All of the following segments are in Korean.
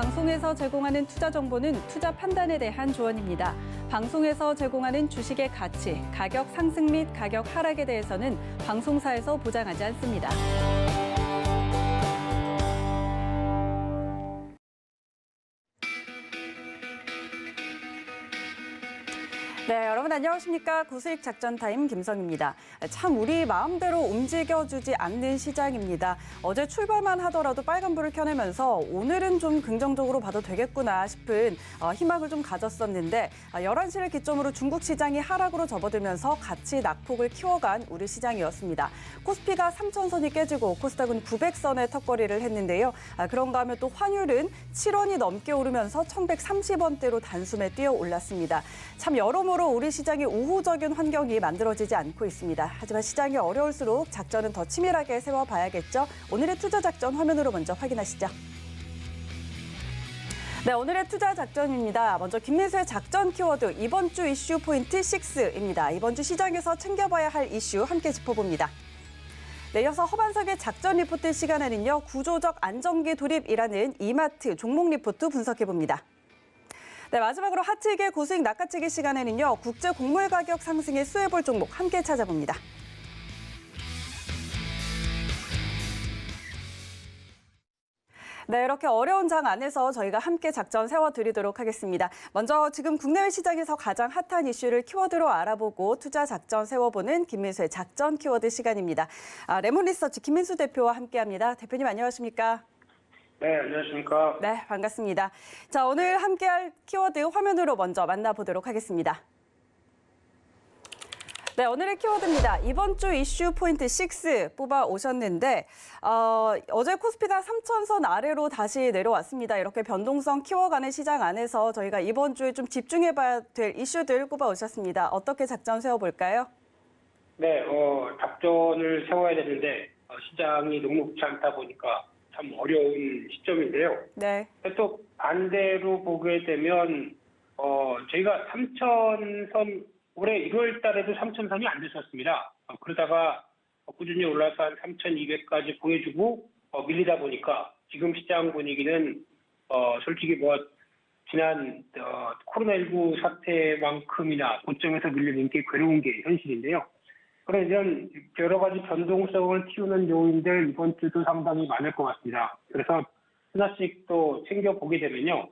방송에서 제공하는 투자 정보는 투자 판단에 대한 조언입니다. 방송에서 제공하는 주식의 가치, 가격 상승 및 가격 하락에 대해서는 방송사에서 보장하지 않습니다. 네, 여러분 안녕하십니까? 고수익 작전 타임 김성입니다. 참 우리 마음대로 움직여주지 않는 시장입니다. 어제 출발만 하더라도 빨간불을 켜내면서 오늘은 좀 긍정적으로 봐도 되겠구나 싶은 희망을 좀 가졌었는데 11시를 기점으로 중국 시장이 하락으로 접어들면서 같이 낙폭을 키워간 우리 시장이었습니다. 코스피가 3,000선이 깨지고 코스닥은 900선의 턱걸이를 했는데요. 그런가 하면 또 환율은 7원이 넘게 오르면서 1,130원대로 단숨에 뛰어 올랐습니다. 참 여러모로 우리 시장이 우호적인 환경이 만들어지지 않고 있습니다. 하지만 시장이 어려울수록 작전은 더 치밀하게 세워봐야겠죠. 오늘의 투자 작전 화면으로 먼저 확인하시죠. 네, 오늘의 투자 작전입니다. 먼저 김민수의 작전 키워드 이번 주 이슈 포인트 6입니다. 이번 주 시장에서 챙겨봐야 할 이슈 함께 짚어봅니다. 네, 이어서 허반석의 작전 리포트 시간에는요. 구조적 안정기 돌입이라는 이마트 종목 리포트 분석해봅니다. 네, 마지막으로 하치기의 고수익 낚아채기 시간에는요. 국제 곡물 가격 상승에 수혜볼 종목 함께 찾아봅니다. 네, 이렇게 어려운 장 안에서 저희가 함께 작전 세워드리도록 하겠습니다. 먼저 지금 국내외 시장에서 가장 핫한 이슈를 키워드로 알아보고 투자 작전 세워보는 김민수의 작전 키워드 시간입니다. 레몬리서치 김민수 대표와 함께합니다. 대표님 안녕하십니까? 네, 안녕하십니까? 네, 반갑습니다. 자, 오늘 함께할 키워드 화면으로 먼저 만나보도록 하겠습니다. 네, 오늘의 키워드입니다. 이번 주 이슈 포인트 6 뽑아 오셨는데 어제 코스피가 3,000선 아래로 다시 내려왔습니다. 이렇게 변동성 키워가는 시장 안에서 저희가 이번 주에 좀 집중해봐야 될 이슈들 꼽아 오셨습니다. 어떻게 작전 세워볼까요? 네, 작전을 세워야 되는데 시장이 녹록지 않다 보니까 참 어려운 시점인데요. 네. 또 반대로 보게 되면 저희가 3,000선 올해 1월 달에도 3,000선이 안 됐었습니다. 그러다가 꾸준히 올라서 한 3,200까지 보여주고 밀리다 보니까 지금 시장 분위기는 솔직히 지난 코로나19 사태만큼이나 고점에서 밀리는 게 괴로운 게 현실인데요. 그런 이런 여러 가지 변동성을 키우는 요인들 이번 주도 상당히 많을 것 같습니다. 그래서 하나씩 또 챙겨보게 되면요.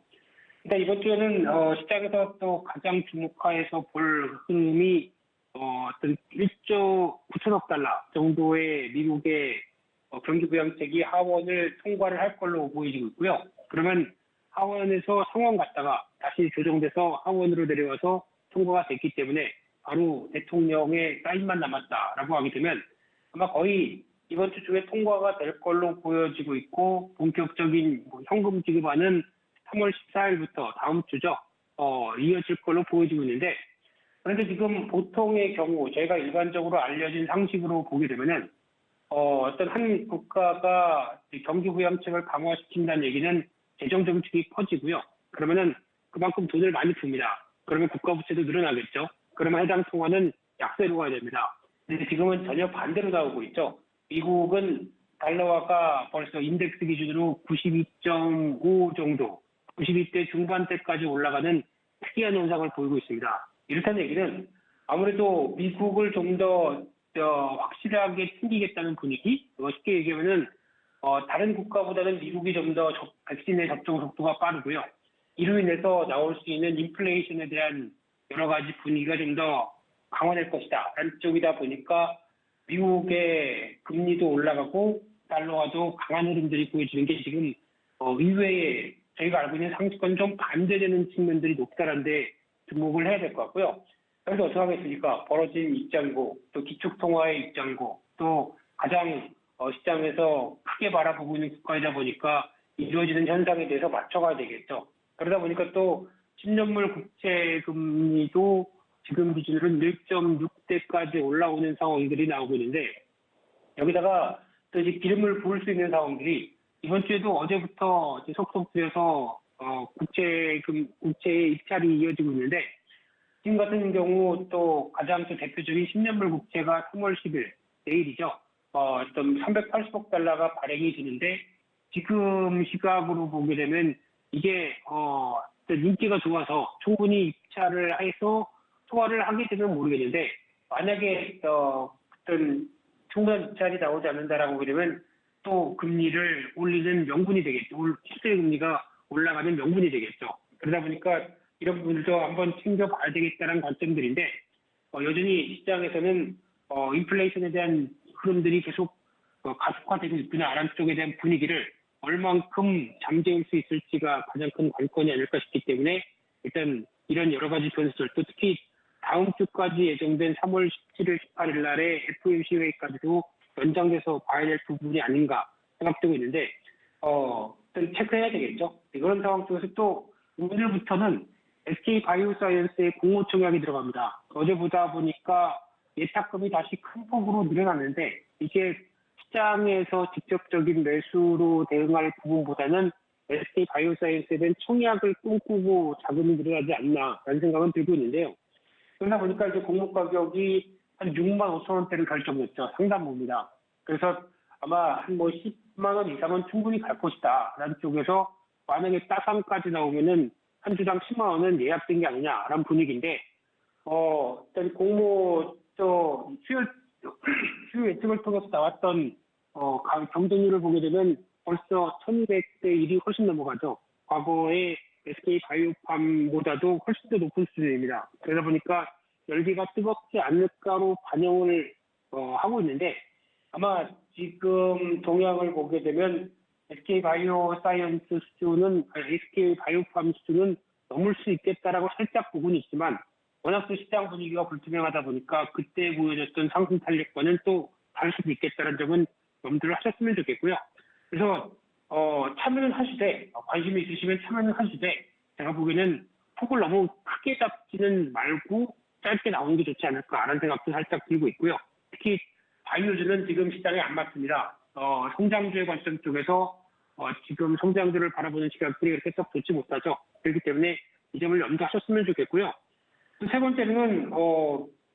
일단 이번 주에는 시장에서 또 가장 주목해서 볼 흐름이 어떤 1조 9천억 달러 정도의 미국의 경기부양책이 하원을 통과를 할 걸로 보여지고 있고요. 그러면 하원에서 상원 갔다가 다시 조정돼서 하원으로 내려와서 통과가 됐기 때문에 바로 대통령의 사인만 남았다라고 하게 되면 아마 거의 이번 주 중에 통과가 될 걸로 보여지고 있고 본격적인 현금 지급안은 3월 14일부터 다음 주죠. 이어질 걸로 보여지고 있는데 그런데 지금 보통의 경우 저희가 일반적으로 알려진 상식으로 보게 되면은 어떤 한 국가가 경기부양책을 강화시킨다는 얘기는 재정 정책이 퍼지고요. 그러면은 그만큼 돈을 많이 풉니다. 그러면 국가 부채도 늘어나겠죠. 그러면 해당 통화는 약세로 가야 됩니다. 근데 지금은 전혀 반대로 나오고 있죠. 미국은 달러화가 벌써 인덱스 기준으로 92.5 정도, 92대 중반대까지 올라가는 특이한 현상을 보이고 있습니다. 이렇다는 얘기는 아무래도 미국을 좀 더 확실하게 챙기겠다는 분위기, 쉽게 얘기하면은 다른 국가보다는 미국이 좀 더 백신의 접종 속도가 빠르고요. 이로 인해서 나올 수 있는 인플레이션에 대한 여러 가지 분위기가 좀 더 강화될 것이다. 라는 쪽이다 보니까 미국의 금리도 올라가고 달러화도 강한 흐름들이 보여지는 게 지금 의외에 저희가 알고 있는 상식과는 좀 반대되는 측면들이 높다는 데 주목을 해야 될 것 같고요. 그래서 어떻게 하겠습니까? 벌어진 입장고, 또 기축통화의 입장고, 또 가장 시장에서 크게 바라보고 있는 국가이다 보니까 이루어지는 현상에 대해서 맞춰가야 되겠죠. 그러다 보니까 또 10년물 국채 금리도 지금 기준으로는 1.6대까지 올라오는 상황들이 나오고 있는데 여기다가 또 이제 기름을 부을 수 있는 상황들이 이번 주에도 어제부터 속속 들여서 국채의 입찰이 이어지고 있는데 지금 같은 경우 또 가장 또 대표적인 10년물 국채가 3월 10일 내일이죠. 좀 380억 달러가 발행이 되는데 지금 시각으로 보게 되면 이게 인기가 좋아서 충분히 입찰을 해서 소화를 하게 되면 모르겠는데 만약에 어떤 충분한 입찰이 나오지 않는다라고 하게 되면 또 금리를 올리는 명분이 되겠죠. 실제 금리가 올라가는 명분이 되겠죠. 그러다 보니까 이런 부분들도 한번 챙겨봐야 되겠다는 관점들인데 여전히 시장에서는 인플레이션에 대한 흐름들이 계속 가속화되고 있구나라는 쪽에 대한 분위기를 얼만큼 잠재울 수 있을지가 가장 큰 관건이 아닐까 싶기 때문에 일단 이런 여러 가지 변수들 또 특히 다음 주까지 예정된 3월 17일, 18일 날에 FOMC 회의까지도 연장돼서 봐야 될 부분이 아닌가 생각되고 있는데 일단 체크해야 되겠죠. 그런 상황 속에서 또 오늘부터는 SK 바이오사이언스의 공모 청약이 들어갑니다. 어제 보다 보니까 예탁금이 다시 큰 폭으로 늘어났는데 이게 시장에서 직접적인 매수로 대응할 부분보다는 SK 바이오사이언스에 대한 청약을 꿈꾸고 자금이 늘어나지 않나라는 생각은 들고 있는데요. 그러다 보니까 이제 공모 가격이 한 6만 5천 원대를 결정했죠. 상단부입니다. 그래서 아마 한 10만 원 이상은 충분히 갈 것이다. 라는 쪽에서 만약에 따상까지 나오면은 한 주당 10만 원은 예약된 게 아니냐라는 분위기인데, 일단 공모, 수요 예측을 통해서 나왔던, 경쟁률을 보게 되면 벌써 1200대 1이 훨씬 넘어가죠. 과거에 SK 바이오팜보다도 훨씬 더 높은 수준입니다. 그러다 보니까 열기가 뜨겁지 않을까로 반영을 하고 있는데 아마 지금 동향을 보게 되면 SK 바이오사이언스 수준은 SK 바이오팜 수준은 넘을 수 있겠다라고 살짝 보고는 있지만 워낙 또 시장 분위기가 불투명하다 보니까 그때 보여줬던 상승 탄력과는 또 다를 수도 있겠다는 점은 염두를 하셨으면 좋겠고요. 그래서 참여는 하시되 관심이 있으시면 참여는 하시되 제가 보기에는 폭을 너무 크게 잡지는 말고 짧게 나오는 게 좋지 않을까라는 생각도 살짝 들고 있고요. 특히 바이오주는 지금 시장에 안 맞습니다. 성장주의 관점 쪽에서 지금 성장주를 바라보는 시각들이 그렇게 썩 좋지 못하죠. 그렇기 때문에 이 점을 염두하셨으면 좋겠고요. 또 세 번째는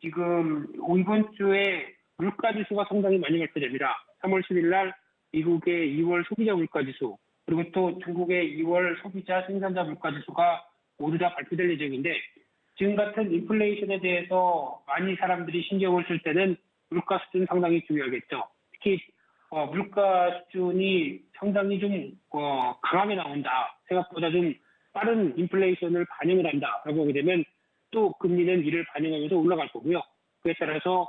지금 이번 주에 물가지수가 상당히 많이 발표됩니다. 3월 10일 날 미국의 2월 소비자 물가지수 그리고 또 중국의 2월 소비자 생산자 물가지수가 모두 다 발표될 예정인데 지금 같은 인플레이션에 대해서 많이 사람들이 신경을 쓸 때는 물가 수준 상당히 중요하겠죠. 특히 물가 수준이 상당히 좀 강하게 나온다. 생각보다 좀 빠른 인플레이션을 반영을 한다라고 하게 되면 또 금리는 이를 반영하면서 올라갈 거고요. 그에 따라서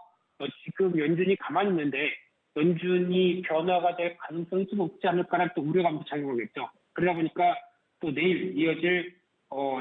지금 연준이 가만히 있는데 연준이 변화가 될 가능성이 좀 높지 않을까라는 또 우려감도 작용하겠죠. 그러다 보니까 또 내일 이어질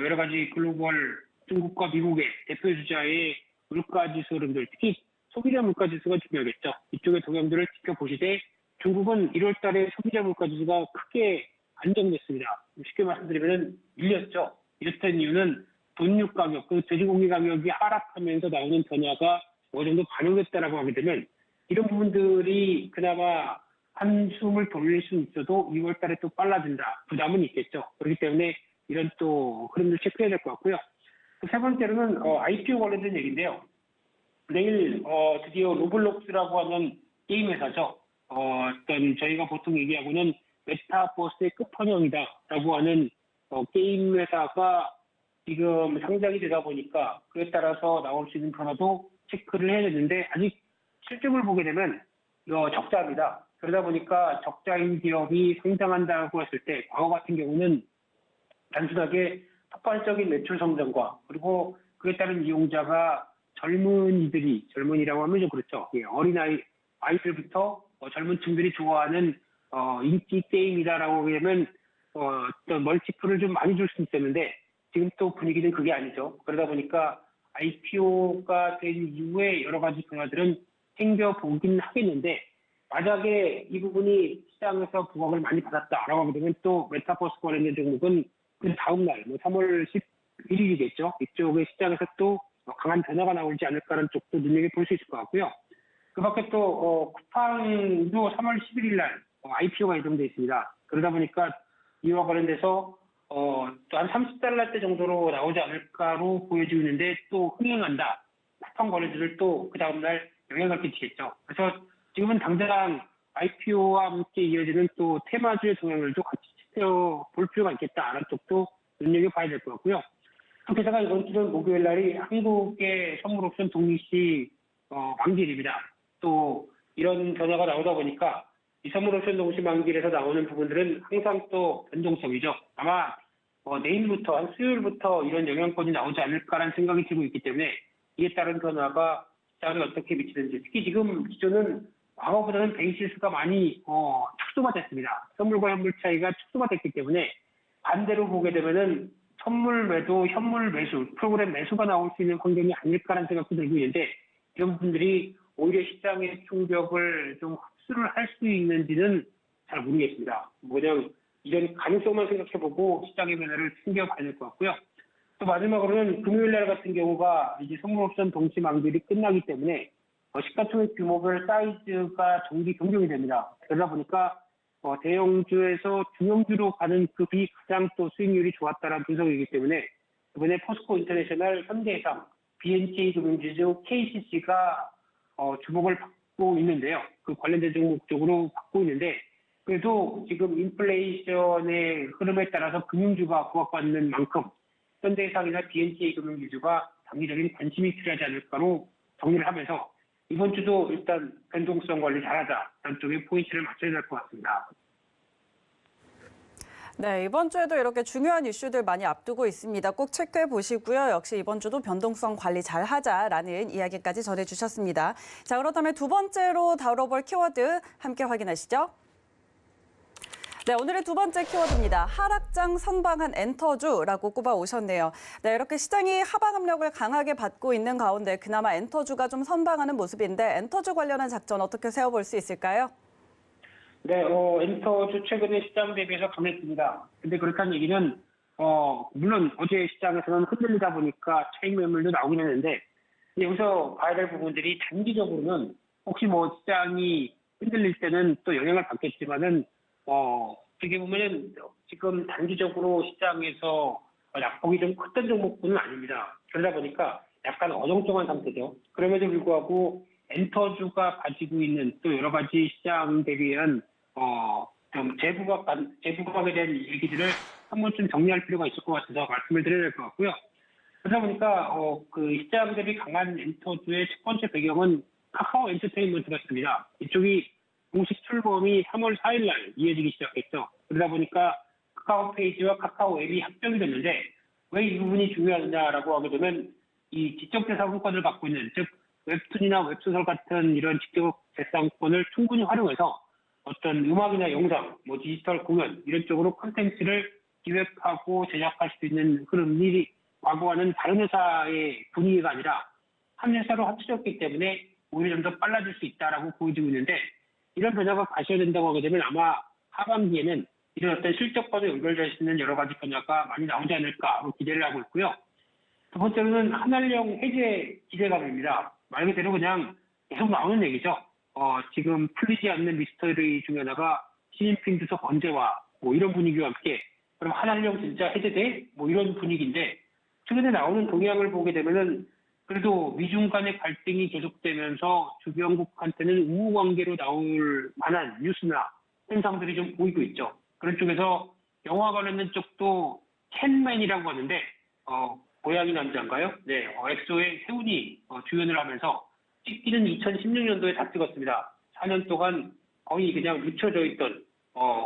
여러 가지 글로벌 중국과 미국의 대표 주자의 물가지수 흐름들, 특히 소비자 물가지수가 중요하겠죠. 이쪽의 동향들을 지켜보시되 중국은 1월 달에 소비자 물가지수가 크게 안정됐습니다. 쉽게 말씀드리면 밀렸죠. 이랬던 이유는 돈육 가격, 돼지고기 가격이 하락하면서 나오는 변화가 어느 정도 반영됐다라고 하게 되면 이런 부분들이 그나마 한숨을 돌릴 수 있어도 2월 달에 또 빨라진다. 부담은 있겠죠. 그렇기 때문에 이런 또 흐름을 체크해야 될 것 같고요. 세 번째로는 IPO 관련된 얘기인데요. 내일 드디어 로블록스라고 하는 게임 회사죠. 어떤 저희가 보통 얘기하고는 메타버스의 끝판왕이다라고 하는 게임 회사가 지금 상장이 되다 보니까 그에 따라서 나올 수 있는 변화도 체크를 해야 되는데 아직 실적을 보게 되면 적자입니다. 그러다 보니까 적자인 기업이 상장한다고 했을 때 과거 같은 경우는 단순하게 폭발적인 매출 성장과 그리고 그에 따른 이용자가 젊은이라고 하면 좀 그렇죠. 아이들부터 젊은 층들이 좋아하는 인기 게임이다라고 하면 어떤 멀티플을 좀 많이 줄 수 있었는데 지금 또 분위기는 그게 아니죠. 그러다 보니까 IPO가 된 이후에 여러 가지 변화들은 챙겨보긴 하겠는데 만약에 이 부분이 시장에서 부각을 많이 받았다라고 하게 되면 또 메타버스 관련된 종목은 그 다음 날 3월 11일이겠죠. 이쪽의 시장에서 또 강한 변화가 나오지 않을까라는 쪽도 눈여겨볼 수 있을 것 같고요. 그 밖에 또 쿠팡도 3월 11일 날 IPO가 예정돼 있습니다. 그러다 보니까 이와 관련돼서 또 한 30달러대 정도로 나오지 않을까로 보여지고 있는데 또 흥행한다. 쿠팡 거래들을 또 그 다음날 영향을 끼치겠죠. 그래서 지금은 당장 IPO와 함께 이어지는 또 테마주의 동향들도 같이 볼 필요가 있겠다라는 쪽도 눈여겨봐야 될 것 같고요. 또 게다가 이번 주는 목요일 날이 한국의 선물 옵션 동시 만기일입니다. 또 이런 변화가 나오다 보니까 이 선물 옵션 동시 만기일에서 나오는 부분들은 항상 또 변동성이죠. 아마 내일부터 한 수요일부터 이런 영향권이 나오지 않을까라는 생각이 들고 있기 때문에 이에 따른 변화가 시장에 어떻게 미치는지, 특히 지금 기존은 과거보다는 베이시스가 많이 축소가 됐습니다. 선물과 현물 차이가 축소가 됐기 때문에 반대로 보게 되면은 선물 매도, 현물 매수, 프로그램 매수가 나올 수 있는 환경이 아닐까라는 생각도 들고 있는데, 이런 부분들이 오히려 시장의 충격을 좀 흡수를 할 수 있는지는 잘 모르겠습니다. 그냥 이런 가능성만 생각해보고 시장의 변화를 챙겨봐야 될 것 같고요. 또 마지막으로는 금요일 날 같은 경우가 이제 선물 옵션 동시 만기일이 끝나기 때문에 시가총액 규모별 사이즈가 정기 변경이 됩니다. 그러다 보니까 대형주에서 중형주로 가는 급이 가장 또 수익률이 좋았다는 분석이기 때문에 이번에 포스코 인터내셔널, 현대해상, BNK 금융지주, KCC가 주목을 받고 있는데요. 그 관련된 종목 쪽으로 받고 있는데, 그래도 지금 인플레이션의 흐름에 따라서 금융주가 부각받는 만큼 현대해상이나 BNK 금융지주가 장기적인 관심이 필요하지 않을까로 정리를 하면서 이번 주도 일단 변동성 관리 잘하자, 이런 쪽에 포인트를 맞춰야 될 것 같습니다. 네, 이번 주에도 이렇게 중요한 이슈들 많이 앞두고 있습니다. 꼭 체크해 보시고요. 역시 이번 주도 변동성 관리 잘하자라는 이야기까지 전해주셨습니다. 자, 그렇다면 두 번째로 다뤄볼 키워드 함께 확인하시죠. 네, 오늘의 두 번째 키워드입니다. 하락장 선방한 엔터주라고 꼽아 오셨네요. 네, 이렇게 시장이 하방 압력을 강하게 받고 있는 가운데 그나마 엔터주가 좀 선방하는 모습인데 엔터주 관련한 작전 어떻게 세워볼 수 있을까요? 네, 엔터주 최근에 시장 대비해서 강했습니다. 근데 그렇다는 얘기는, 물론 어제 시장에서는 흔들리다 보니까 차익 매물도 나오긴 했는데, 여기서 봐야 될 부분들이 단기적으로는 혹시 시장이 흔들릴 때는 또 영향을 받겠지만은, 어떻게 보면은 지금 단기적으로 시장에서 낙폭이 좀 컸던 종목군은 아닙니다. 그러다 보니까 약간 어정쩡한 상태죠. 그럼에도 불구하고 엔터주가 가지고 있는 또 여러 가지 시장 대비한 좀 재부각에 대한 얘기들을 한 번쯤 정리할 필요가 있을 것 같아서 말씀을 드려야 될 것 같고요. 그러다 보니까 그 시장 대비 강한 엔터주의 첫 번째 배경은 카카오 엔터테인먼트였습니다. 이쪽이 공식 출범이 3월 4일 날 이어지기 시작했죠. 그러다 보니까 카카오 페이지와 카카오 앱이 합병이 됐는데 왜 이 부분이 중요하냐라고 하게 되면 이 지적 재산권을 갖고 있는, 즉 웹툰이나 웹소설 같은 이런 지적 재산권을 충분히 활용해서 어떤 음악이나 영상, 디지털 공연 이런 쪽으로 콘텐츠를 기획하고 제작할 수 있는 흐름이 과거와는 다른 회사의 분위기가 아니라 한 회사로 합쳐졌기 때문에 오히려 좀 더 빨라질 수 있다라고 보여지고 있는데, 이런 변화가 가셔야 된다고 하게 되면 아마 하반기에는 이런 어떤 실적과도 연결될 수 있는 여러 가지 변화가 많이 나오지 않을까 하고 기대를 하고 있고요. 두 번째로는 한알령 해제 기대감입니다. 말 그대로 그냥 계속 나오는 얘기죠. 지금 풀리지 않는 미스터리 중에 하나가 시진핑 주석 언제 와? 이런 분위기와 함께 그럼 한알령 진짜 해제돼? 이런 분위기인데, 최근에 나오는 동향을 보게 되면은 그래도 미중 간의 갈등이 계속되면서 주변국한테는 우호 관계로 나올 만한 뉴스나 현상들이 좀 보이고 있죠. 그런 쪽에서 영화 관련된 쪽도 캔맨이라고 하는데 고양이 남자인가요? 네, 엑소의 세훈이 주연을 하면서 찍기는 2016년도에 다 찍었습니다. 4년 동안 거의 그냥 묻혀져 있던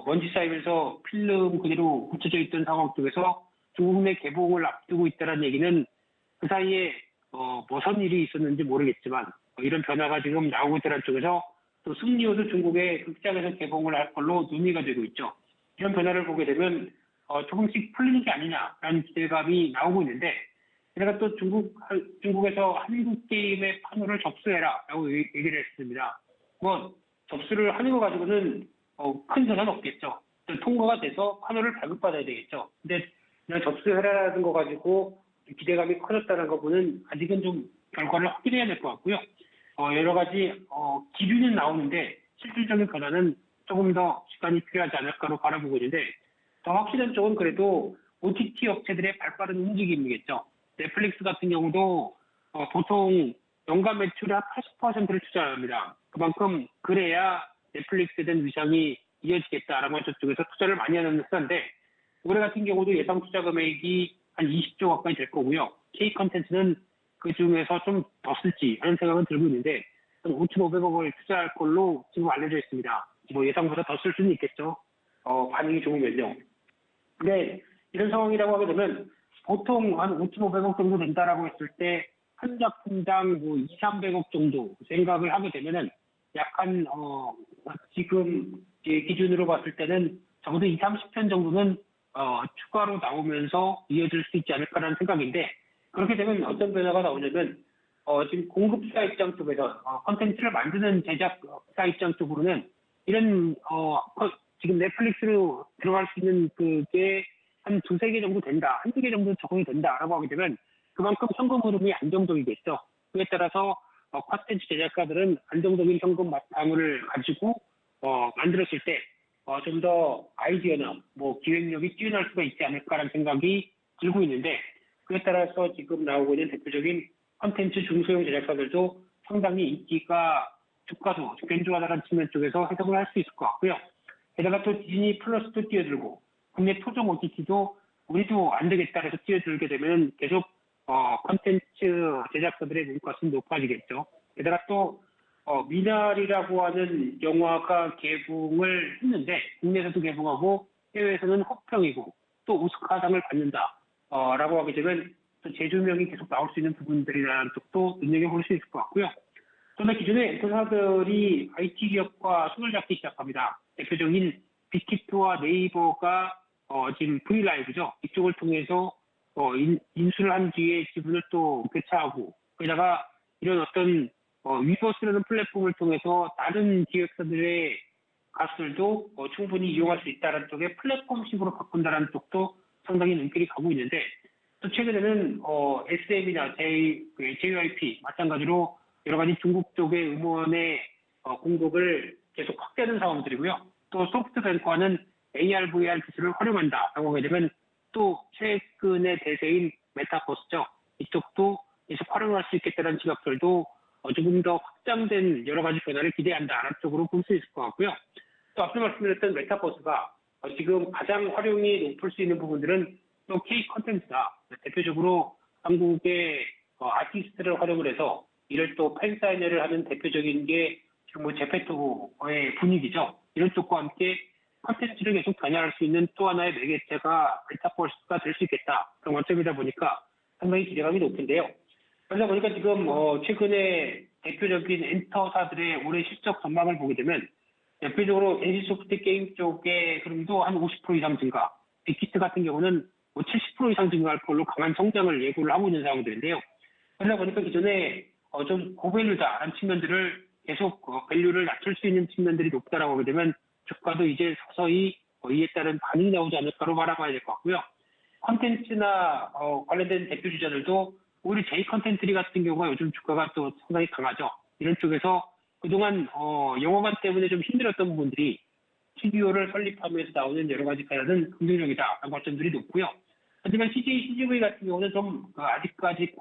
먼지 쌓이면서 필름 그대로 묻혀져 있던 상황 속에서 중국 내 개봉을 앞두고 있다는 얘기는 그 사이에 무슨 일이 있었는지 모르겠지만 이런 변화가 지금 나오고 있다는 쪽에서 또 승리호도 중국의 극장에서 개봉을 할 걸로 논의가 되고 있죠. 이런 변화를 보게 되면 조금씩 풀리는 게 아니냐라는 기대감이 나오고 있는데, 제가 또 중국에서 한국 게임의 판호를 접수해라라고 얘기를 했습니다. 접수를 하는 거 가지고는 큰 변화는 없겠죠. 통과가 돼서 판호를 발급받아야 되겠죠. 근데 그냥 접수해라라는 거 가지고 기대감이 커졌다는 거 보는 아직은 좀 결과를 확인해야 될 것 같고요. 여러 가지 기준은 나오는데 실질적인 변화는 조금 더 시간이 필요하지 않을까로 바라보고 있는데, 더 확실한 쪽은 그래도 OTT 업체들의 발빠른 움직임이겠죠. 넷플릭스 같은 경우도 보통 연간 매출의 80%를 투자합니다. 그만큼 그래야 넷플릭스에 대한 위상이 이어지겠다라고 저쪽에서 투자를 많이 하는 회사인데 올해 같은 경우도 예상 투자 금액이 한 20조 가까이 될 거고요. K 컨텐츠는 그 중에서 좀 더 쓸지 하는 생각은 들고 있는데 5,500억을 투자할 걸로 지금 알려져 있습니다. 뭐 예상보다 더 쓸 수는 있겠죠. 반응이 좋으면요. 근데 이런 상황이라고 하게 되면 보통 한 5,500억 정도 된다라고 했을 때 한 작품당 뭐 2, 300억 정도 생각을 하게 되면은 약간 지금 기준으로 봤을 때는 적어도 2, 30편 정도는 추가로 나오면서 이어질 수 있지 않을까라는 생각인데 그렇게 되면 어떤 변화가 나오냐면 지금 공급사 입장 쪽에서 콘텐츠를 만드는 제작사 입장 쪽으로는 이런 지금 넷플릭스로 들어갈 수 있는 그게 한 두세 개 정도 된다, 한두 개 정도 적응이 된다라고 하게 되면 그만큼 현금 흐름이 안정적이겠죠. 그에 따라서 콘텐츠 제작가들은 안정적인 현금 바탕을 가지고 만들었을 때 좀 더 아이디어나 뭐 기획력이 뛰어날 수가 있지 않을까라는 생각이 들고 있는데 그에 따라서 지금 나오고 있는 대표적인 콘텐츠 중소형 제작사들도 상당히 인기가 주가도 견조하다는 측면 쪽에서 해석을 할 수 있을 것 같고요. 게다가 또 디즈니 플러스도 뛰어들고 국내 토종 OTT도 우리도 안 되겠다 해서 뛰어들게 되면 계속 콘텐츠 제작사들의 물가는 높아지겠죠. 게다가 또 미나리라고 하는 영화가 개봉을 했는데 국내에서도 개봉하고 해외에서는 호평이고 또 오스카상을 받는다라고 하게 되면 또 재조명이 계속 나올 수 있는 부분들이라는 쪽도 눈여겨볼 수 있을 것 같고요. 그런데 기존에 엔터사들이 IT 기업과 손을 잡기 시작합니다. 대표적인 빅히트와 네이버가 지금 V라이브죠. 이쪽을 통해서 인수를 한 뒤에 지분을 또 교차하고 거기다가 이런 어떤 위버스라는 플랫폼을 통해서 다른 기획사들의 가수들도 충분히 이용할 수 있다는 쪽에 플랫폼식으로 바꾼다는 쪽도 상당히 눈길이 가고 있는데 또 최근에는 SM이나 JYP 마찬가지로 여러 가지 중국 쪽의 음원의 공급을 계속 확대하는 상황들이고요. 또 소프트뱅크와는 AR, VR 기술을 활용한다라고 하게 되면 또 최근의 대세인 메타버스죠. 이쪽도 계속 활용할 수 있겠다는 지각들도 조금 더 확장된 여러 가지 변화를 기대한다라는 쪽으로 볼 수 있을 것 같고요. 또 앞서 말씀드렸던 메타버스가 지금 가장 활용이 높을 수 있는 부분들은 또 K 컨텐츠다. 대표적으로 한국의 아티스트를 활용을 해서 이를 또 팬사인회를 하는 대표적인 게 지금 뭐 제페토의 분위기죠. 이런 쪽과 함께 콘텐츠를 계속 변화할 수 있는 또 하나의 매개체가 메타버스가 될 수 있겠다. 그런 관점이다 보니까 상당히 기대감이 높은데요. 그러다 보니까 지금 최근에 대표적인 엔터사들의 올해 실적 전망을 보게 되면 대표적으로 NC소프트 게임 쪽의 흐름도 한 50% 이상 증가, 빅히트 같은 경우는 70% 이상 증가할 걸로 강한 성장을 예고를 하고 있는 상황들인데요. 그러다 보니까 기존에 좀 고밸류다라는 측면들을 계속 밸류를 낮출 수 있는 측면들이 높다라고 하게 되면 주가도 이제 서서히 이에 따른 반응이 나오지 않을까로 바라봐야 될 것 같고요. 컨텐츠나 관련된 대표 주자들도 오히려 J 컨텐츠리 같은 경우가 요즘 주가가 또 상당히 강하죠. 이런 쪽에서 그동안 영화관 때문에 좀 힘들었던 부분들이 스튜디오를 설립하면서 나오는 여러 가지 변화는 긍정적이다라는 관점들이 높고요. 하지만 CGV 같은 경우는 좀 아직까지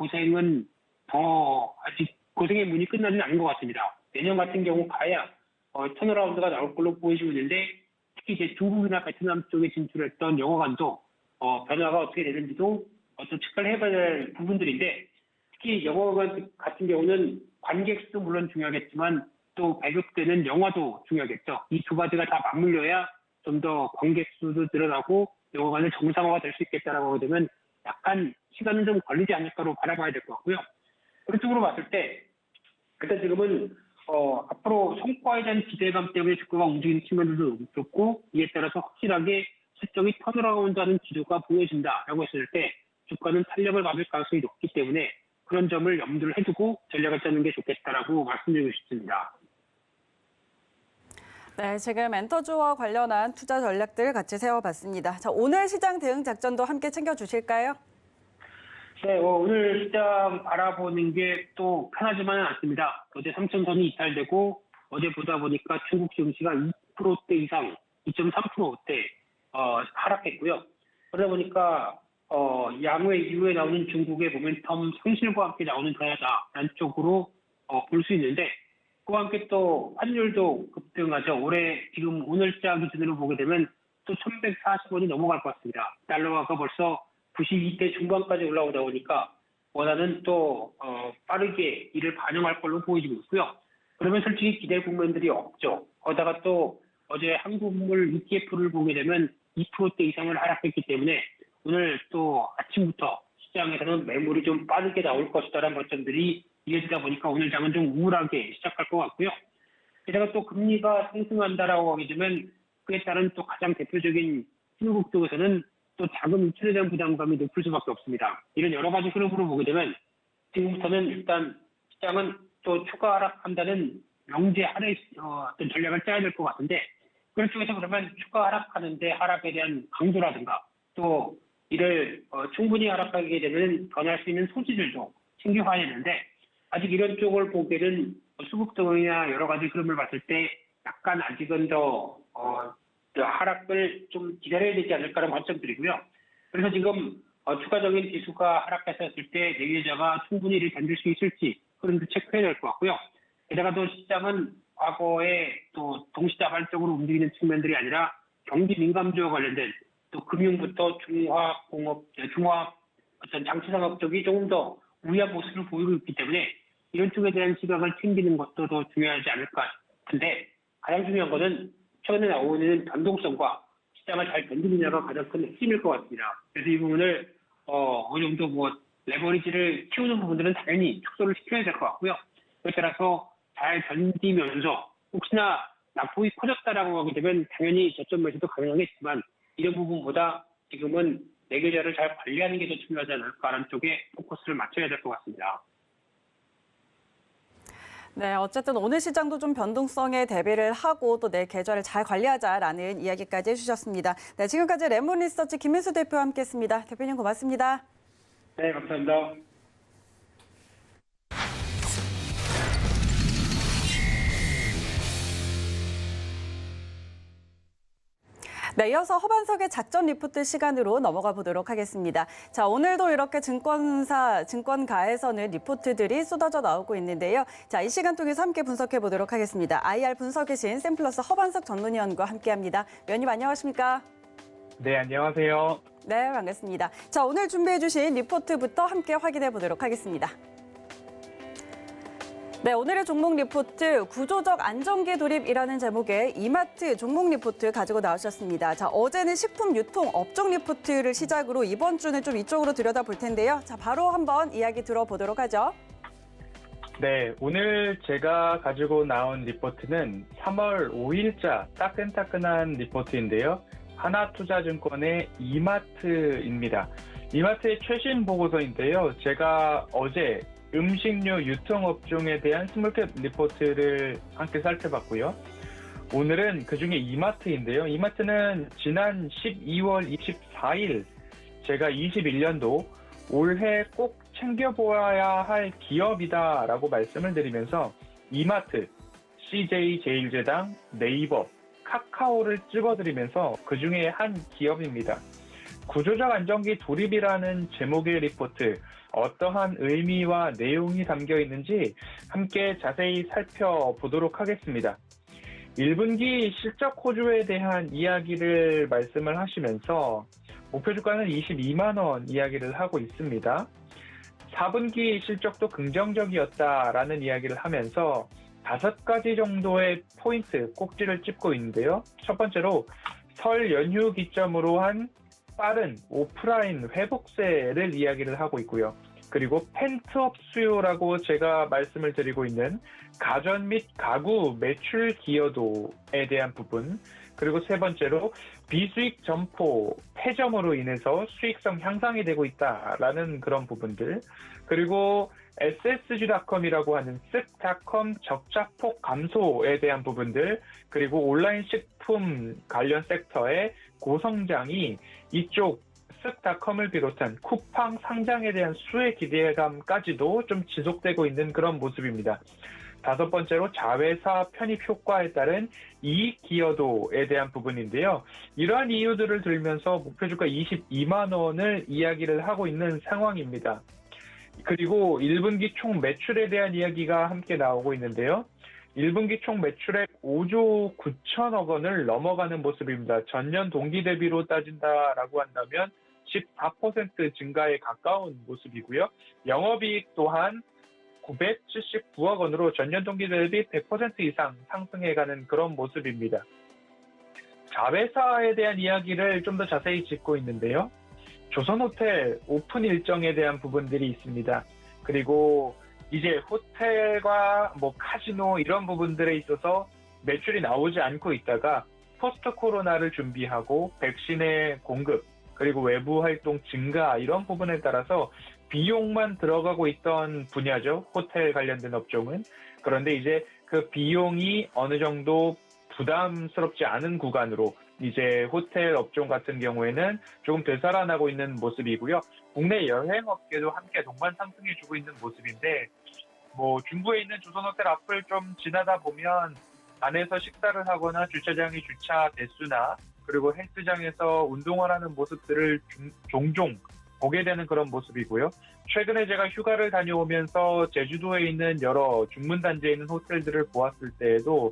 아직 고생의 문이 끝나지는 않은 것 같습니다. 내년 같은 경우 가야 턴어라운드가 나올 걸로 보이고 있는데 특히 이제 중국이나 베트남 쪽에 진출했던 영화관도 변화가 어떻게 되는지도 좀 체크를 해봐야 될 부분들인데 특히 영화관 같은 경우는 관객 수도 물론 중요하겠지만 또 배급되는 영화도 중요하겠죠. 이 두 가지가 다 맞물려야 좀 더 관객 수도 늘어나고 영화관은 정상화가 될 수 있겠다라고 하게 되면 약간 시간은 좀 걸리지 않을까로 바라봐야 될 것 같고요. 그런 쪽으로 봤을 때 일단 지금은 앞으로 성과에 대한 기대감 때문에 주가가 움직이는 측면들도 좋고 이에 따라서 확실하게 실적이 턴어라운드하는 기조가 보여진다라고 했을 때 주가는 탄력을 받을 가능성이 높기 때문에 그런 점을 염두를 해두고 전략을 짜는 게 좋겠다라고 말씀드리고 싶습니다. 네, 지금 엔터주와 관련한 투자 전략들 같이 세워봤습니다. 자, 오늘 시장 대응 작전도 함께 챙겨주실까요? 네, 오늘 시장 바라보는 게 또 편하지만은 않습니다. 어제 3천선이 이탈되고 어제 보다 보니까 중국 증시가 2%대 이상, 2.3%대 하락했고요. 그러다 보니까 양회 이후에 나오는 중국의 모멘텀 상실과 함께 나오는 변화다라는 쪽으로 볼 수 있는데 그와 함께 또 환율도 급등하죠. 올해 지금 오늘자 기준으로 보게 되면 또 1,140원이 넘어갈 것 같습니다. 달러가 벌써 92대 중반까지 올라오다 보니까 원화는 또 빠르게 이를 반영할 걸로 보이고 있고요. 그러면 솔직히 기대 국면들이 없죠. 거기다가 또 어제 한국물 ETF를 보게 되면 2%대 이상을 하락했기 때문에 오늘 또 아침부터 시장에서는 매물이 좀 빠르게 나올 것이다라는 관점들이 이어지다 보니까 오늘 장은 좀 우울하게 시작할 것 같고요. 게다가 또 금리가 상승한다라고 하게 되면 그에 따른 또 가장 대표적인 신흥국 쪽에서는 또 자금 유출에 대한 부담감이 높을 수밖에 없습니다. 이런 여러 가지 흐름으로 보게 되면 지금부터는 일단 시장은 또 추가 하락한다는 명제 하에 어떤 전략을 짜야 될 것 같은데 그런 쪽에서 그러면 추가 하락하는데 하락에 대한 강도라든가 또 이를 충분히 하락하게 되면 변할 수 있는 소지들도 챙겨가야 되는데 아직 이런 쪽을 보기에는 수급 등이나 여러 가지 흐름을 봤을 때 약간 아직은 더 하락을 좀 기다려야 되지 않을까라는 관점들이고요. 그래서 지금 추가적인 지수가 하락했었을 때 내외자가 충분히 이를 견딜 수 있을지 그런 거 체크해야 될 것 같고요. 게다가 또 시장은 과거에 또 동시다발적으로 움직이는 측면들이 아니라 경기 민감주와 관련된 또 금융부터 중화학 공업, 중화학 어떤 장치 산업 쪽이 조금 더 우위한 모습을 보이고 있기 때문에 이런 쪽에 대한 시각을 챙기는 것도 더 중요하지 않을까 싶은데 가장 중요한 것은 최근에 나오는 변동성과 시장을 잘 견디느냐가 가장 큰 핵심일 것 같습니다. 그래서 이 부분을 어느 정도 레버리지를 키우는 부분들은 당연히 축소를 시켜야 될 것 같고요. 그에 따라서 잘 견디면서 혹시나 낙폭이 커졌다라고 하게 되면 당연히 저점 매수도 가능하겠지만 이런 부분보다 지금은 내계좌를 잘 관리하는 게 더 중요하지 않을까라는 쪽에 포커스를 맞춰야 될 것 같습니다. 네, 어쨌든 오늘 시장도 좀 변동성에 대비를 하고 또 내 계좌를 잘 관리하자라는 이야기까지 해주셨습니다. 네, 지금까지 랩몬 리서치 김민수 대표와 함께했습니다. 대표님 고맙습니다. 네, 감사합니다. 네, 이어서 허반석의 작전 리포트 시간으로 넘어가 보도록 하겠습니다. 자, 오늘도 이렇게 증권가에서는 리포트들이 쏟아져 나오고 있는데요. 자, 이 시간 통해서 함께 분석해 보도록 하겠습니다. IR 분석이신 샘플러스 허반석 전문위원과 함께합니다. 위원님 안녕하십니까? 네, 안녕하세요. 네, 반갑습니다. 자, 오늘 준비해 주신 리포트부터 함께 확인해 보도록 하겠습니다. 네, 오늘의 종목 리포트 구조적 안정기 돌입이라는 제목의 이마트 종목 리포트 가지고 나오셨습니다. 자, 어제는 식품 유통 업종 리포트를 시작으로 이번 주는 좀 이쪽으로 들여다볼 텐데요. 자, 바로 한번 이야기 들어보도록 하죠. 네, 오늘 제가 가지고 나온 리포트는 3월 5일자 따끈따끈한 리포트인데요. 하나투자증권의 이마트입니다. 이마트의 최신 보고서인데요. 제가 어제 음식료 유통업종에 대한 스몰캡 리포트를 함께 살펴봤고요. 오늘은 그중에 이마트인데요. 이마트는 지난 12월 24일 제가 21년도 올해 꼭 챙겨보아야 할 기업이다라고 말씀을 드리면서 이마트, CJ제일제당, 네이버, 카카오를 찍어드리면서 그중에 한 기업입니다. 구조적 안정기 돌입이라는 제목의 리포트, 어떠한 의미와 내용이 담겨 있는지 함께 자세히 살펴보도록 하겠습니다. 1분기 실적 호조에 대한 이야기를 말씀을 하시면서 목표 주가는 22만 원 이야기를 하고 있습니다. 4분기 실적도 긍정적이었다라는 이야기를 하면서 5가지 정도의 포인트, 꼭지를 찝고 있는데요. 첫 번째로 설 연휴 기점으로 한 빠른 오프라인 회복세를 이야기를 하고 있고요. 그리고 펜트업 수요라고 제가 말씀을 드리고 있는 가전 및 가구 매출 기여도에 대한 부분, 그리고 세 번째로 비수익 점포 폐점으로 인해서 수익성 향상이 되고 있다라는 그런 부분들, 그리고 SSG.com이라고 하는 쓱닷컴 적자폭 감소에 대한 부분들, 그리고 온라인 식품 관련 섹터의 고성장이 이쪽 쓱닷컴을 비롯한 쿠팡 상장에 대한 수혜 기대감까지도 좀 지속되고 있는 그런 모습입니다. 5번째로 자회사 편입 효과에 따른 이익 기여도에 대한 부분인데요. 이러한 이유들을 들면서 목표 주가 22만 원을 이야기를 하고 있는 상황입니다. 그리고 1분기 총 매출에 대한 이야기가 함께 나오고 있는데요. 1분기 총 매출액 5조 9천억 원을 넘어가는 모습입니다. 전년 동기 대비로 따진다라고 한다면 14% 증가에 가까운 모습이고요. 영업이익 또한 979억 원으로 전년 동기 대비 100% 이상 상승해가는 그런 모습입니다. 자회사에 대한 이야기를 좀 더 자세히 짚고 있는데요. 조선호텔 오픈 일정에 대한 부분들이 있습니다. 그리고 이제 호텔과 카지노 이런 부분들에 있어서 매출이 나오지 않고 있다가 포스트 코로나를 준비하고 백신의 공급 그리고 외부 활동 증가 이런 부분에 따라서 비용만 들어가고 있던 분야죠. 호텔 관련된 업종은. 그런데 이제 그 비용이 어느 정도 부담스럽지 않은 구간으로 이제 호텔 업종 같은 경우에는 조금 되살아나고 있는 모습이고요. 국내 여행업계도 함께 동반 상승해주고 있는 모습인데 중부에 있는 조선호텔 앞을 좀 지나다 보면 안에서 식사를 하거나 주차장의 주차 대수나 그리고 헬스장에서 운동을 하는 모습들을 종종 보게 되는 그런 모습이고요. 최근에 제가 휴가를 다녀오면서 제주도에 있는 여러 중문단지에 있는 호텔들을 보았을 때에도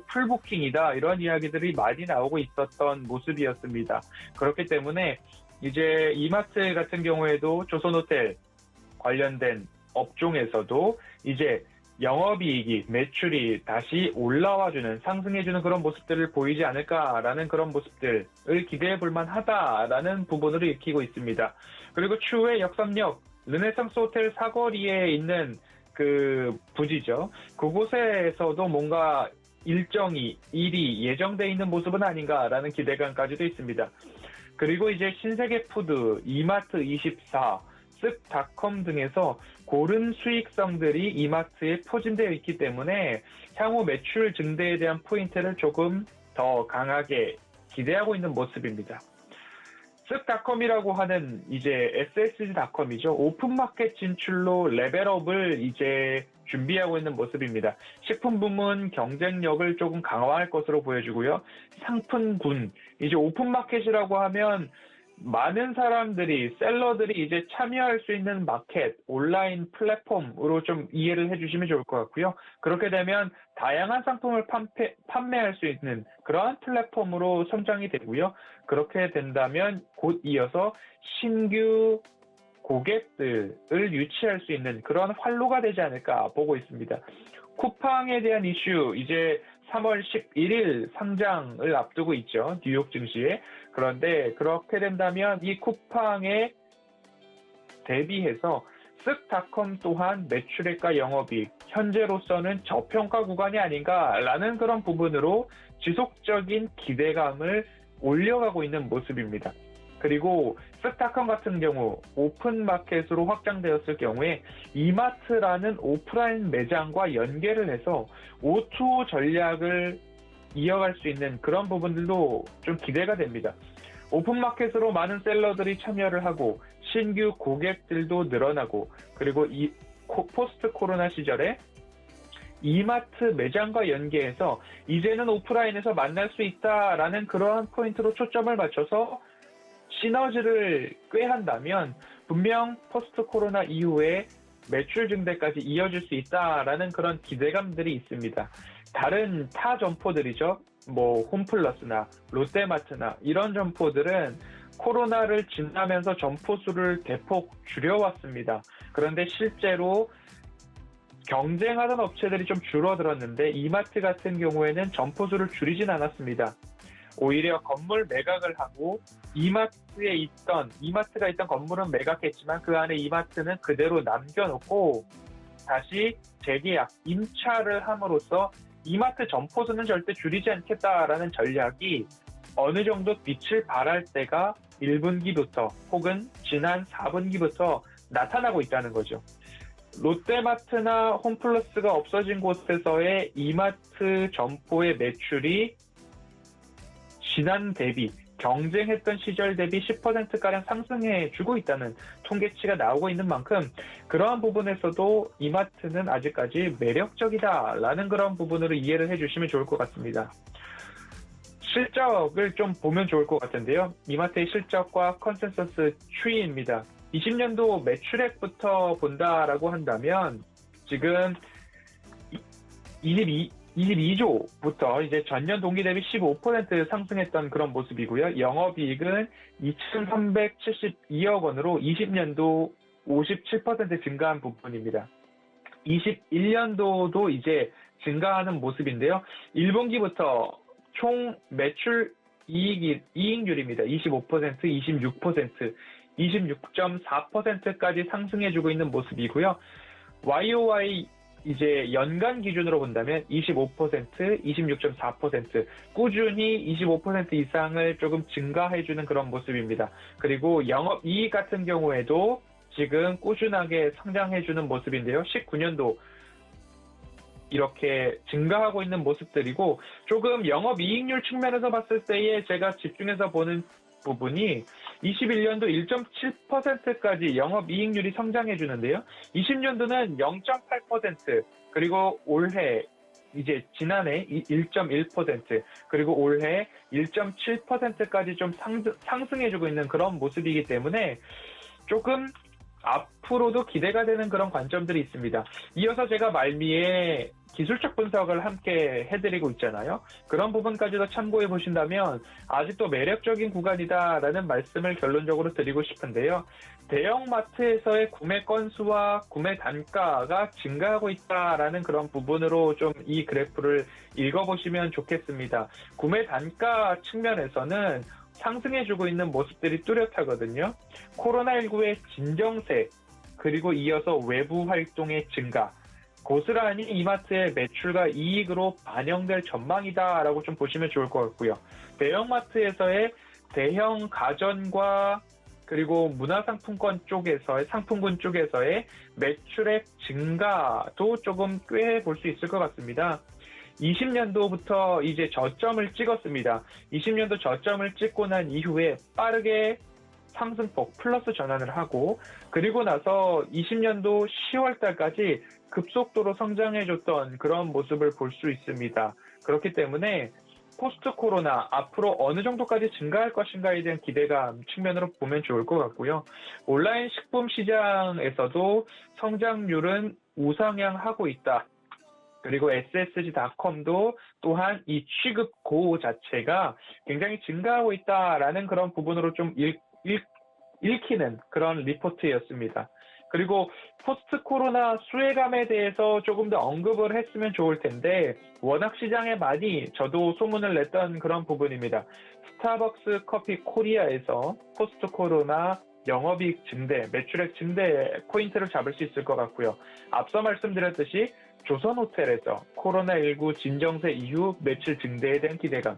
풀부킹이다 이런 이야기들이 많이 나오고 있었던 모습이었습니다. 그렇기 때문에 이제 이마트 같은 경우에도 조선호텔 관련된 업종에서도 이제 영업이익이 매출이 다시 올라와주는 상승해주는 그런 모습들을 보이지 않을까라는 그런 모습들을 기대해 볼 만하다라는 부분으로 익히고 있습니다. 그리고 추후에 역삼역 르네상스 호텔 사거리에 있는 그 부지죠. 그곳에서도 뭔가 일정이 일이 예정돼 있는 모습은 아닌가라는 기대감까지도 있습니다. 그리고 이제 신세계푸드, 이마트24, 쓱닷컴 등에서 고른 수익성들이 이마트에 포진되어 있기 때문에 향후 매출 증대에 대한 포인트를 조금 더 강하게 기대하고 있는 모습입니다. 쓱닷컴이라고 하는 이제 SSG닷컴이죠. 오픈마켓 진출로 레벨업을 이제 준비하고 있는 모습입니다. 식품 부문 경쟁력을 조금 강화할 것으로 보여지고요. 상품군, 이제 오픈마켓이라고 하면 많은 사람들이, 셀러들이 이제 참여할 수 있는 마켓, 온라인 플랫폼으로 좀 이해를 해주시면 좋을 것 같고요. 그렇게 되면 다양한 상품을 판매할 수 있는 그러한 플랫폼으로 성장이 되고요. 그렇게 된다면 곧 이어서 신규 고객들을 유치할 수 있는 그런 활로가 되지 않을까 보고 있습니다. 쿠팡에 대한 이슈, 이제 3월 11일 상장을 앞두고 있죠. 뉴욕 증시에. 그런데 그렇게 된다면 이 쿠팡에 대비해서 쓱닷컴 또한 매출액과 영업이익, 현재로서는 저평가 구간이 아닌가라는 그런 부분으로 지속적인 기대감을 올려가고 있는 모습입니다. 그리고 쓱닷컴 같은 경우 오픈마켓으로 확장되었을 경우에 이마트라는 오프라인 매장과 연계를 해서 O2O 전략을 이어갈 수 있는 그런 부분들도 좀 기대가 됩니다. 오픈마켓으로 많은 셀러들이 참여를 하고 신규 고객들도 늘어나고 그리고 이 포스트 코로나 시절에 이마트 매장과 연계해서 이제는 오프라인에서 만날 수 있다라는 그러한 포인트로 초점을 맞춰서 시너지를 꾀한다면 분명 포스트 코로나 이후에 매출 증대까지 이어질 수 있다라는 그런 기대감들이 있습니다. 다른 타 점포들이죠. 홈플러스나 롯데마트나 이런 점포들은 코로나를 지나면서 점포 수를 대폭 줄여왔습니다. 그런데 실제로 경쟁하던 업체들이 좀 줄어들었는데 이마트 같은 경우에는 점포 수를 줄이진 않았습니다. 오히려 건물 매각을 하고 이마트가 있던 건물은 매각했지만 그 안에 이마트는 그대로 남겨놓고 다시 재계약, 임차를 함으로써 이마트 점포수는 절대 줄이지 않겠다라는 전략이 어느 정도 빛을 발할 때가 1분기부터 혹은 지난 4분기부터 나타나고 있다는 거죠. 롯데마트나 홈플러스가 없어진 곳에서의 이마트 점포의 매출이 지난 대비, 경쟁했던 시절 대비 10%가량 상승해주고 있다는 통계치가 나오고 있는 만큼 그러한 부분에서도 이마트는 아직까지 매력적이다라는 그런 부분으로 이해를 해주시면 좋을 것 같습니다. 실적을 좀 보면 좋을 것 같은데요. 이마트의 실적과 컨센서스 추이입니다. 20년도 매출액부터 본다라고 한다면 지금 22조부터 이제 전년 동기 대비 15% 상승했던 그런 모습이고요. 영업이익은 2,372억 원으로 20년도 57% 증가한 부분입니다. 21년도도 이제 증가하는 모습인데요. 1분기부터 총 매출 이익률입니다. 25%, 26%, 26.4%까지 상승해주고 있는 모습이고요. YOY 이제 연간 기준으로 본다면 25%, 26.4% 꾸준히 25% 이상을 조금 증가해주는 그런 모습입니다. 그리고 영업이익 같은 경우에도 지금 꾸준하게 성장해주는 모습인데요. 19년도 이렇게 증가하고 있는 모습들이고 조금 영업이익률 측면에서 봤을 때에 제가 집중해서 보는 부분이 21년도 1.7%까지 영업이익률이 성장해 주는데요. 20년도는 0.8% 그리고 올해 이제 지난해 1.1% 그리고 올해 1.7%까지 좀 상승해 주고 있는 그런 모습이기 때문에 조금 앞으로도 기대가 되는 그런 관점들이 있습니다. 이어서 제가 말미에 기술적 분석을 함께 해드리고 있잖아요. 그런 부분까지도 참고해 보신다면 아직도 매력적인 구간이다라는 말씀을 결론적으로 드리고 싶은데요. 대형마트에서의 구매 건수와 구매 단가가 증가하고 있다라는 그런 부분으로 좀 이 그래프를 읽어보시면 좋겠습니다. 구매 단가 측면에서는 상승해주고 있는 모습들이 뚜렷하거든요. 코로나19의 진정세, 그리고 이어서 외부 활동의 증가, 고스란히 이마트의 매출과 이익으로 반영될 전망이다라고 좀 보시면 좋을 것 같고요. 대형마트에서의 대형 가전과 그리고 문화상품권 쪽에서의 상품군 쪽에서의 매출액 증가도 조금 꽤 볼 수 있을 것 같습니다. 20년도부터 이제 저점을 찍었습니다. 20년도 저점을 찍고 난 이후에 빠르게 상승폭 플러스 전환을 하고 그리고 나서 20년도 10월 달까지 급속도로 성장해줬던 그런 모습을 볼 수 있습니다. 그렇기 때문에 포스트 코로나 앞으로 어느 정도까지 증가할 것인가에 대한 기대감 측면으로 보면 좋을 것 같고요. 온라인 식품 시장에서도 성장률은 우상향하고 있다. 그리고 SSG.com도 또한 이 취급고 자체가 굉장히 증가하고 있다라는 그런 부분으로 좀 읽히는 그런 리포트였습니다. 그리고 포스트 코로나 수혜감에 대해서 조금 더 언급을 했으면 좋을 텐데 워낙 시장에 많이 저도 소문을 냈던 그런 부분입니다. 스타벅스 커피 코리아에서 포스트 코로나 영업이익 증대, 매출액 증대 포인트를 잡을 수 있을 것 같고요. 앞서 말씀드렸듯이 조선호텔에서 코로나19 진정세 이후 매출 증대에 대한 기대감,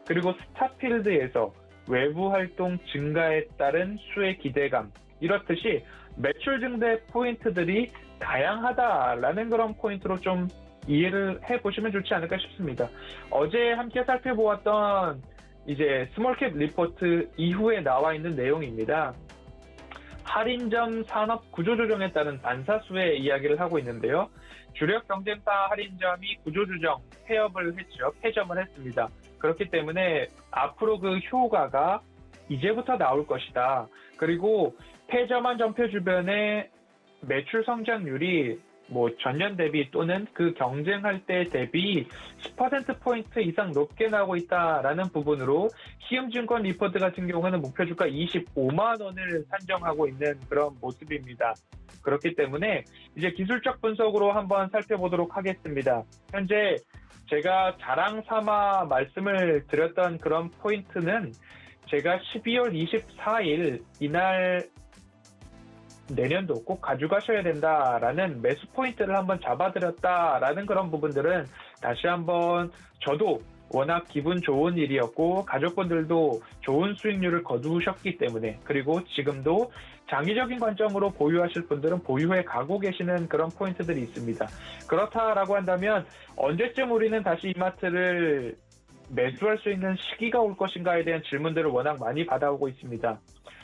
그리고 스타필드에서 외부 활동 증가에 따른 수혜 기대감, 이렇듯이 매출 증대 포인트들이 다양하다라는 그런 포인트로 좀 이해를 해보시면 좋지 않을까 싶습니다. 어제 함께 살펴보았던 이제 스몰캡 리포트 이후에 나와 있는 내용입니다. 할인점 산업 구조조정에 따른 반사수의 이야기를 하고 있는데요. 주력 경쟁사 할인점이 구조조정, 폐업을 했죠. 폐점을 했습니다. 그렇기 때문에 앞으로 그 효과가 이제부터 나올 것이다. 그리고 폐점한 점포 주변의 매출 성장률이 뭐 전년 대비 또는 그 경쟁할 때 대비 10%포인트 이상 높게 나오고 있다라는 부분으로 키움증권 리포트 같은 경우는 목표 주가 25만 원을 산정하고 있는 그런 모습입니다. 그렇기 때문에 이제 기술적 분석으로 한번 살펴보도록 하겠습니다. 현재 제가 자랑 삼아 말씀을 드렸던 그런 포인트는 제가 12월 24일 이날 내년도 꼭 가져가셔야 된다라는 매수 포인트를 한번 잡아드렸다라는 그런 부분들은 다시 한번 저도 워낙 기분 좋은 일이었고 가족분들도 좋은 수익률을 거두셨기 때문에 그리고 지금도 장기적인 관점으로 보유하실 분들은 보유해 가고 계시는 그런 포인트들이 있습니다. 그렇다라고 한다면 언제쯤 우리는 다시 이마트를 매수할 수 있는 시기가 올 것인가에 대한 질문들을 워낙 많이 받아오고 있습니다.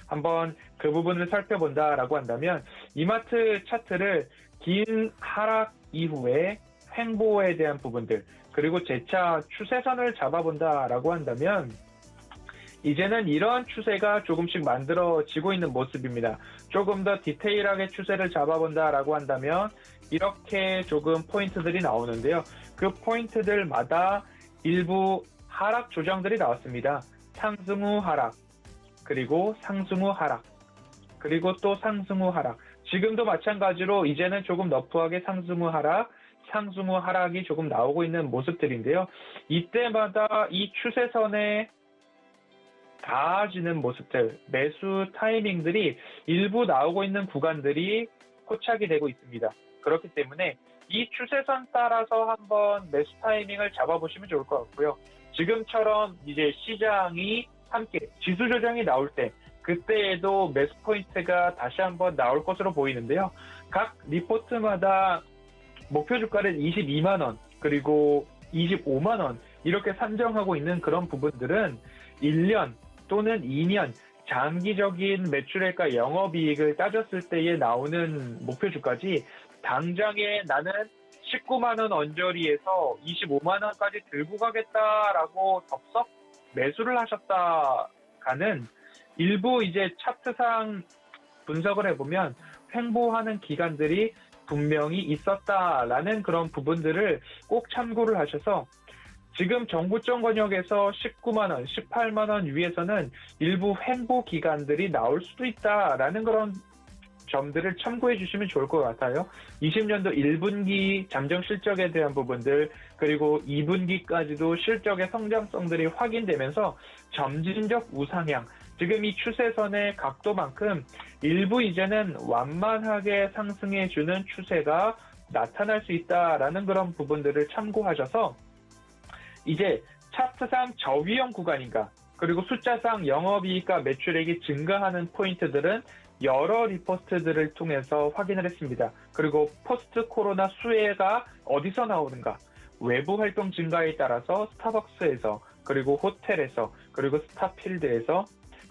한번 그 부분을 살펴본다라고 한다면 이마트 차트를 긴 하락 이후에 횡보에 대한 부분들 그리고 재차 추세선을 잡아본다라고 한다면 이제는 이런 추세가 조금씩 만들어지고 있는 모습입니다. 조금 더 디테일하게 추세를 잡아본다라고 한다면 이렇게 조금 포인트들이 나오는데요. 그 포인트들마다 일부 하락 조정들이 나왔습니다. 상승 후 하락, 그리고 상승 후 하락, 그리고 또 상승 후 하락. 지금도 마찬가지로 이제는 조금 너프하게 상승 후 하락, 상승 후 하락이 조금 나오고 있는 모습들인데요. 이때마다 이 추세선에 닿아지는 모습들, 매수 타이밍들이 일부 나오고 있는 구간들이 포착이 되고 있습니다. 그렇기 때문에 이 추세선 따라서 한번 매수 타이밍을 잡아보시면 좋을 것 같고요. 지금처럼 이제 시장이 함께 지수 조정이 나올 때 그때에도 매수 포인트가 다시 한번 나올 것으로 보이는데요. 각 리포트마다 목표 주가를 22만 원 그리고 25만 원 이렇게 산정하고 있는 그런 부분들은 1년 또는 2년 장기적인 매출액과 영업이익을 따졌을 때에 나오는 목표 주가지 당장에 나는 19만 원 언저리에서 25만 원까지 들고 가겠다라고 덥석 매수를 하셨다가는 일부 이제 차트상 분석을 해보면 횡보하는 기간들이 분명히 있었다라는 그런 부분들을 꼭 참고를 하셔서 지금 정부점 권역에서 19만 원, 18만 원 위에서는 일부 횡보 기간들이 나올 수도 있다라는 그런 점들을 참고해 주시면 좋을 것 같아요. 20년도 1분기 잠정 실적에 대한 부분들 그리고 2분기까지도 실적의 성장성들이 확인되면서 점진적 우상향 지금 이 추세선의 각도만큼 일부 이제는 완만하게 상승해주는 추세가 나타날 수 있다라는 그런 부분들을 참고하셔서 이제 차트상 저위험 구간인가 그리고 숫자상 영업이익과 매출액이 증가하는 포인트들은 여러 리포트들을 통해서 확인을 했습니다. 그리고 포스트 코로나 수혜가 어디서 나오는가 외부 활동 증가에 따라서 스타벅스에서 그리고 호텔에서 그리고 스타필드에서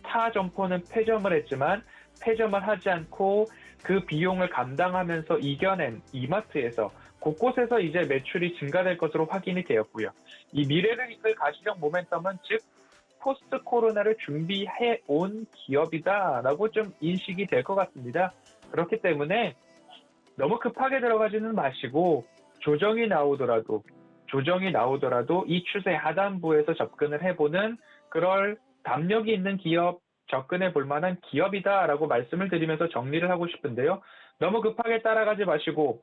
타 점포는 폐점을 했지만 폐점을 하지 않고 그 비용을 감당하면서 이겨낸 이마트에서 곳곳에서 이제 매출이 증가될 것으로 확인이 되었고요. 이 미래를 이끌 가시적 모멘텀은 즉 포스트 코로나를 준비해 온 기업이다라고 좀 인식이 될 것 같습니다. 그렇기 때문에 너무 급하게 들어가지는 마시고 조정이 나오더라도 이 추세 하단부에서 접근을 해보는 그럴 담력이 있는 기업 접근해 볼 만한 기업이다라고 말씀을 드리면서 정리를 하고 싶은데요. 너무 급하게 따라가지 마시고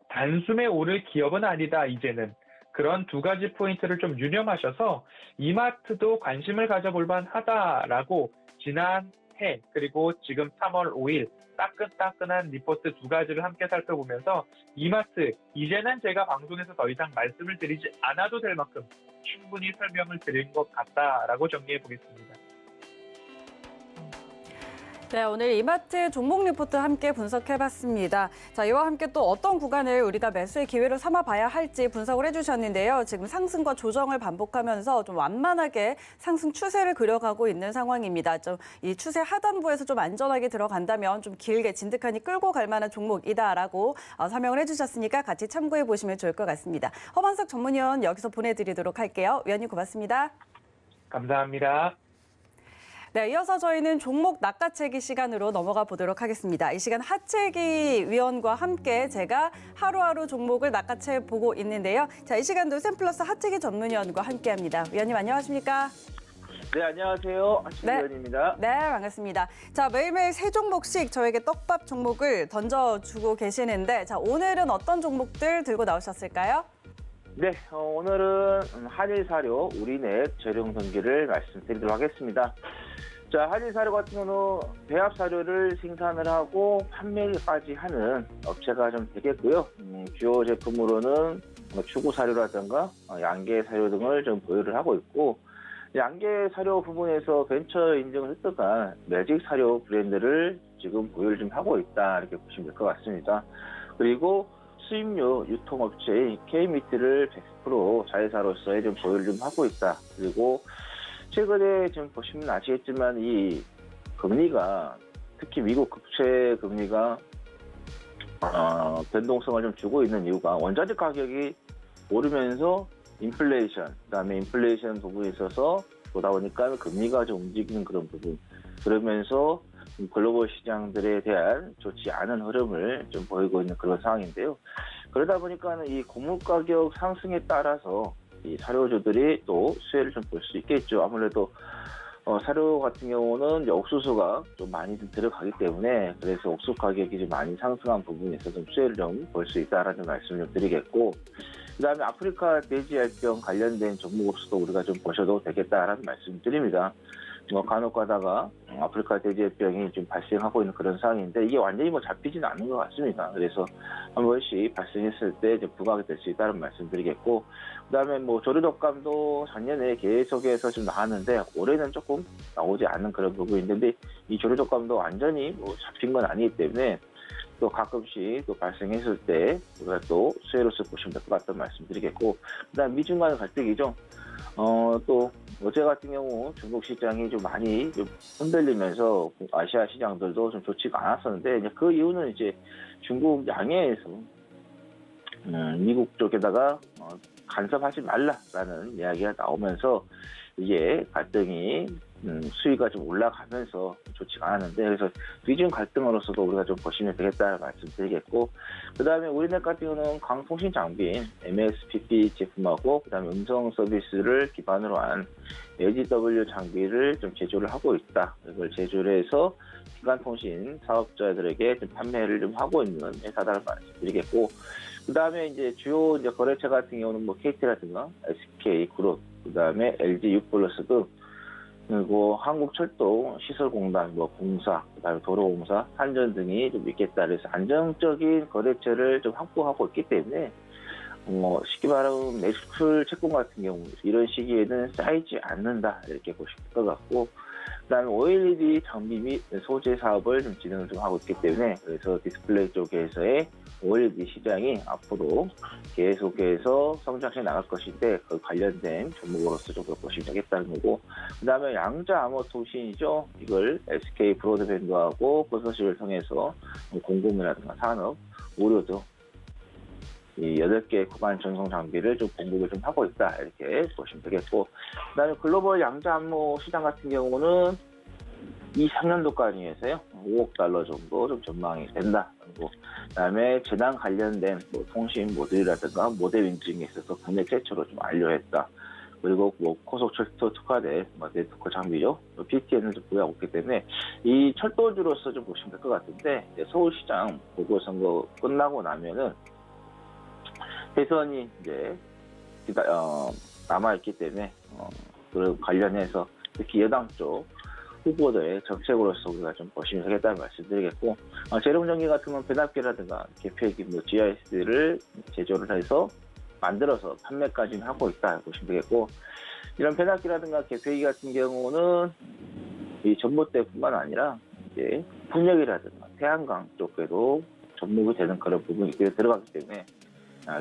단숨에 오를 기업은 아니다 이제는 그런 두 가지 포인트를 좀 유념하셔서 이마트도 관심을 가져볼 만하다라고 지난해 그리고 지금 3월 5일 따끈따끈한 리포트 두 가지를 함께 살펴보면서 이마트 이제는 제가 방송에서 더 이상 말씀을 드리지 않아도 될 만큼 충분히 설명을 드린 것 같다라고 정리해 보겠습니다. 네, 오늘 이마트 종목 리포트 함께 분석해봤습니다. 자, 이와 함께 또 어떤 구간을 우리가 매수의 기회로 삼아봐야 할지 분석을 해주셨는데요. 지금 상승과 조정을 반복하면서 좀 완만하게 상승 추세를 그려가고 있는 상황입니다. 좀 이 추세 하단부에서 좀 안전하게 들어간다면 좀 길게 진득하니 끌고 갈 만한 종목이다라고 설명을 해주셨으니까 같이 참고해 보시면 좋을 것 같습니다. 허만석 전문위원 여기서 보내드리도록 할게요. 위원님 고맙습니다. 감사합니다. 네, 이어서 저희는 종목 낚아채기 시간으로 넘어가 보도록 하겠습니다. 이 시간 하채기 위원과 함께 제가 하루하루 종목을 낚아채 보고 있는데요. 자, 이 시간도 샘플러스 하채기 전문위원과 함께합니다. 위원님 안녕하십니까? 네, 안녕하세요. 하채기 위원입니다. 네, 반갑습니다. 자, 매일매일 세 종목씩 저에게 떡밥 종목을 던져주고 계시는데 자, 오늘은 어떤 종목들 들고 나오셨을까요? 네, 오늘은 한일사료 우리넷 재룡 전기를 말씀드리도록 하겠습니다. 자, 한일사료 같은 경우는 배합사료를 생산을 하고 판매까지 하는 업체가 좀 되겠고요. 주요 제품으로는 추구사료라든가 양계사료 등을 좀 보유를 하고 있고 양계사료 부분에서 벤처 인증을 획득한 매직사료 브랜드를 지금 보유를 좀 하고 있다 이렇게 보시면 될 것 같습니다. 그리고 수입류 유통업체의 K미트를 100% 자회사로서의 좀 보유를 좀 하고 있다. 그리고 최근에 지금 보시면 아시겠지만 이 금리가 특히 미국 국채 금리가 변동성을 좀 주고 있는 이유가 원자재 가격이 오르면서 인플레이션, 그다음에 인플레이션 부분에 있어서 보다 보니까 금리가 좀 움직이는 그런 부분. 그러면서 글로벌 시장들에 대한 좋지 않은 흐름을 좀 보이고 있는 그런 상황인데요. 그러다 보니까는 이 곡물 가격 상승에 따라서 이 사료주들이 또 수혜를 좀 볼 수 있겠죠. 아무래도 사료 같은 경우는 이제 옥수수가 좀 많이 좀 들어가기 때문에 그래서 옥수수 가격이 좀 많이 상승한 부분에서 좀 수혜를 좀 볼 수 있다라는 말씀을 좀 드리겠고, 그다음에 아프리카 돼지열병 관련된 종목으로서도 우리가 좀 보셔도 되겠다라는 말씀을 드립니다. 간혹 가다가 아프리카 돼지열병이 좀 발생하고 있는 그런 상황인데 이게 완전히 잡히지는 않는 것 같습니다. 그래서 한 번씩 발생했을 때 이제 부각이 될 수 있다는 말씀드리겠고, 그다음에 조류독감도 작년에 계속해서 좀 나왔는데 올해는 조금 나오지 않는 그런 부분인데 이 조류독감도 완전히 잡힌 건 아니기 때문에 또 가끔씩 또 발생했을 때 우리가 또 수혜로서 보시면 될 것 같다는 말씀드리겠고, 그다음 미중 간의 갈등이죠. 또 어제 같은 경우 중국 시장이 좀 많이 좀 흔들리면서 아시아 시장들도 좀 좋지가 않았었는데 이제 그 이유는 이제 중국 양해에서 미국 쪽에다가 간섭하지 말라라는 이야기가 나오면서 이게 갈등이 수위가 좀 올라가면서 좋지가 않았는데 그래서 미중 갈등으로서도 우리가 좀 보시면 되겠다는 말씀드리겠고, 그 다음에 우리넷 같은 경우는 강통신 장비인 MSPP 제품하고 그 다음에 음성 서비스를 기반으로 한 LGW 장비를 좀 제조를 하고 있다. 이걸 제조를 해서 기간통신 사업자들에게 좀 판매를 좀 하고 있는 회사다라는 말씀드리겠고, 그 다음에 이제 주요 이제 거래처 같은 경우는 KT라든가 SK 그룹, 그 다음에 LG 유플러스 등, 그리고 한국철도 시설공단, 공사, 그다음에 도로공사, 한전 등이 좀 있겠다. 그래서 안정적인 거래처를 좀 확보하고 있기 때문에 쉽게 말하면 매출 채권 같은 경우 이런 시기에는 쌓이지 않는다 이렇게 보시면 될 것 같고, 그다음에 OLED 장비 및 소재 사업을 좀 진행을 좀 하고 있기 때문에 그래서 디스플레이 쪽에서의 OLED 시장이 앞으로 계속해서 성장해 나갈 것인데 그 관련된 종목으로서 좀 보시면 되겠다는 거고, 그다음에 양자 암호 통신이죠. 이걸 SK 브로드밴드하고 컨소시엄을 통해서 공급이라든가 산업, 의료 등 이 8개 구간 전송 장비를 좀 공급을 좀 하고 있다 이렇게 보시면 되겠고, 그다음에 글로벌 양자 암호 시장 같은 경우는 이 3년도까지에서요 5억 달러 정도 좀 전망이 된다. 그리고 그다음에 재난 관련된 통신 모듈이라든가 모델 인증에 있어서 국내 최초로 좀 완료했다. 그리고 고속철도 특화된 네트워크 장비죠. PTN을 좀 보유하고 있기 때문에 이 철도주로서 좀 보시면 될 것 같은데 이제 서울시장 보궐선거 끝나고 나면은 대선이 이제 남아있기 때문에 그 관련해서 특히 여당 쪽 후보들의 정책으로서 우리가 좀 보시면 되겠다는 말씀드리겠고, 재룡전기 같은 경우는 배납기라든가 계폐기, GIS를 제조를 해서 만들어서 판매까지는 하고 있다 보시면 되겠고, 이런 배납기라든가 계폐기 같은 경우는 이 전봇대뿐만 아니라 이제 풍력이라든가 태양광 쪽에도 접목이 되는 그런 부분이 들어가기 때문에